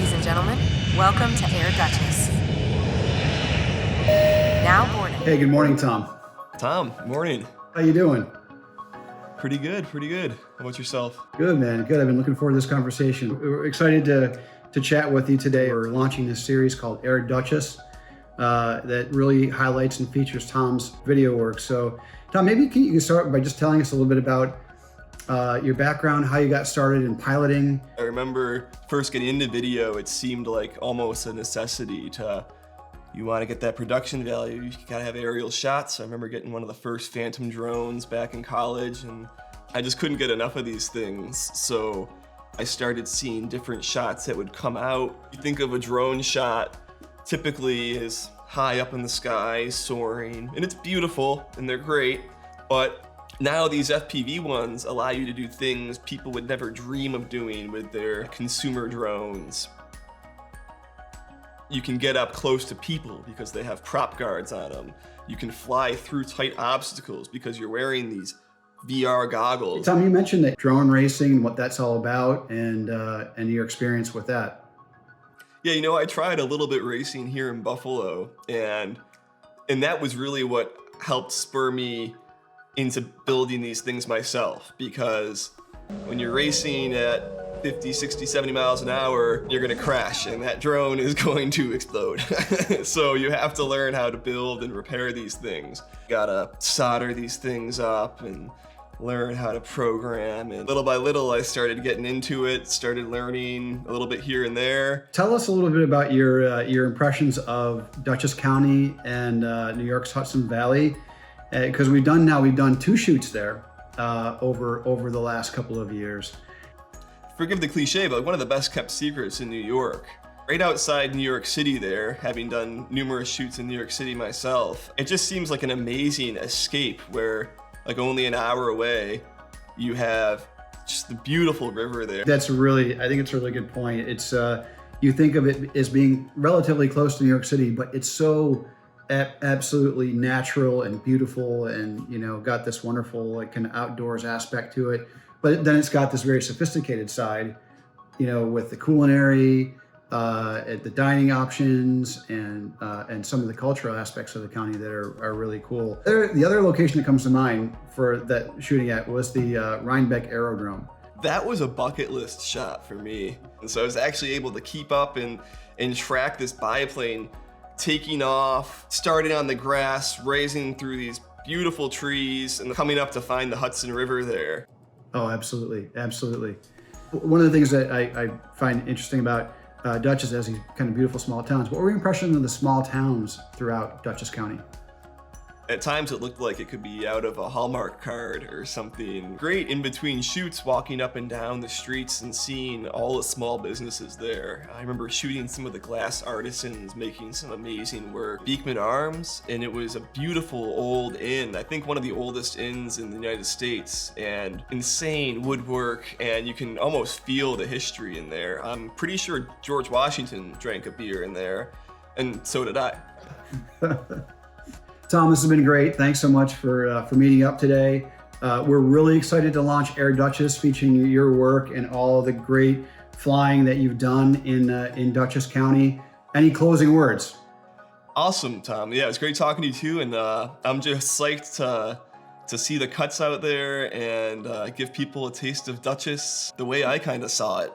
Ladies and gentlemen, welcome to Air Dutchess. Now boarding. Hey, good morning, Tom. Tom, morning. How you doing? Pretty good, pretty good. How about yourself? Good, man. Good. I've been looking forward to this conversation. We're excited to chat with you today. We're launching this series called Air Dutchess that really highlights and features Tom's video work. So, Tom, maybe you can start by just telling us a little bit about your background, how you got started in piloting. I remember first getting into video, it seemed like almost a necessity you want to get that production value, you gotta have aerial shots. I remember getting one of the first Phantom drones back in college, and I just couldn't get enough of these things. So I started seeing different shots that would come out. You think of a drone shot typically as high up in the sky, soaring, and it's beautiful and they're great, but now these FPV ones allow you to do things people would never dream of doing with their consumer drones. You can get up close to people because they have prop guards on them. You can fly through tight obstacles because you're wearing these VR goggles. Tom, you mentioned that drone racing and what that's all about and your experience with that. Yeah, I tried a little bit racing here in Buffalo, and that was really what helped spur me into building these things myself, because when you're racing at 50, 60, 70 miles an hour, you're gonna crash and that drone is going to explode. So you have to learn how to build and repair these things. You gotta solder these things up and learn how to program. And little by little, I started getting into it, started learning a little bit here and there. Tell us a little bit about your impressions of Dutchess County and New York's Hudson Valley, because we've done 2 shoots there over the last couple of years. Forgive the cliche, but one of the best kept secrets in New York. Right outside New York City there, having done numerous shoots in New York City myself, it just seems like an amazing escape where, like, only an hour away, you have just the beautiful river there. I think it's a really good point. It's, you think of it as being relatively close to New York City, but it's so absolutely natural and beautiful and, got this wonderful, like, kind of outdoors aspect to it. But then it's got this very sophisticated side, with the culinary, the dining options, and some of the cultural aspects of the county that are really cool. The other location that comes to mind for that shooting at was the Rhinebeck Aerodrome. That was a bucket list shot for me. And so I was actually able to keep up and track this biplane taking off, starting on the grass, racing through these beautiful trees, and coming up to find the Hudson River there. Oh, absolutely. Absolutely. One of the things that I find interesting about Dutchess as these kind of beautiful small towns, what were your impressions of the small towns throughout Dutchess County? At times it looked like it could be out of a Hallmark card or something. Great in between shoots, walking up and down the streets and seeing all the small businesses there. I remember shooting some of the glass artisans making some amazing work. Beekman Arms, and it was a beautiful old inn. I think one of the oldest inns in the United States, and insane woodwork, and you can almost feel the history in there. I'm pretty sure George Washington drank a beer in there, and so did I. Tom, this has been great. Thanks so much for meeting up today. We're really excited to launch Air Dutchess, featuring your work and all the great flying that you've done in Dutchess County. Any closing words? Awesome, Tom. Yeah, it's great talking to you too, and I'm just psyched to see the cuts out there and give people a taste of Dutchess the way I kind of saw it.